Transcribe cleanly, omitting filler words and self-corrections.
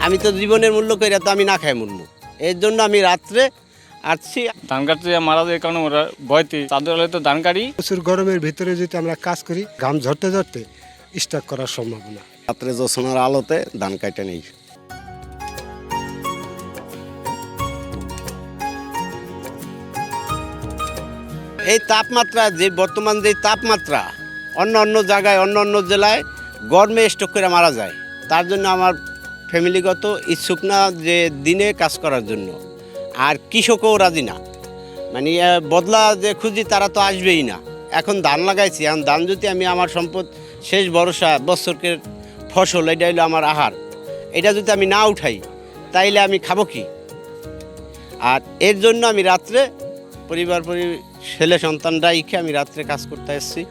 আমি তো জীবনের মূল্য করে তো আমি না খাই মরবো, এর জন্য আমি রাত্রে আসছি। ধান কাটতে মারা যায় কারণে ওরা ভয়তে চাদর হলে তো ধান কাটি। প্রচুর গরমের ভিতরে যদি আমরা কাজ করি ঘাম ঝরতে ঝরতে স্টক করার সম্ভাবনা। রাত্রে জ্যোৎস্নার আলোতে ধান কাটে নেই। এই তাপমাত্রা যে বর্তমান যে তাপমাত্রা অন্য অন্য জায়গায় অন্য অন্য জেলায় গরমে স্ট্রোক করে মারা যায়, তার জন্য আমার ফ্যামিলিগত ইচ্ছুক না যে দিনে কাজ করার জন্য। আর কৃষকও রাজি না, মানে বদলা যে খুঁজি তারা তো আসবেই না। এখন ধান লাগাইছি, এখন ধান যদি আমি আমার সম্পদ শেষ ভরসা বছরের ফসল, এটা হলো আমার আহার, এটা যদি আমি না উঠাই তাইলে আমি খাবো কি? আর এর জন্য আমি রাত্রে ছেলে সন্তানরা ইখে আমি রাত্রে কাজ করতে এসেছি।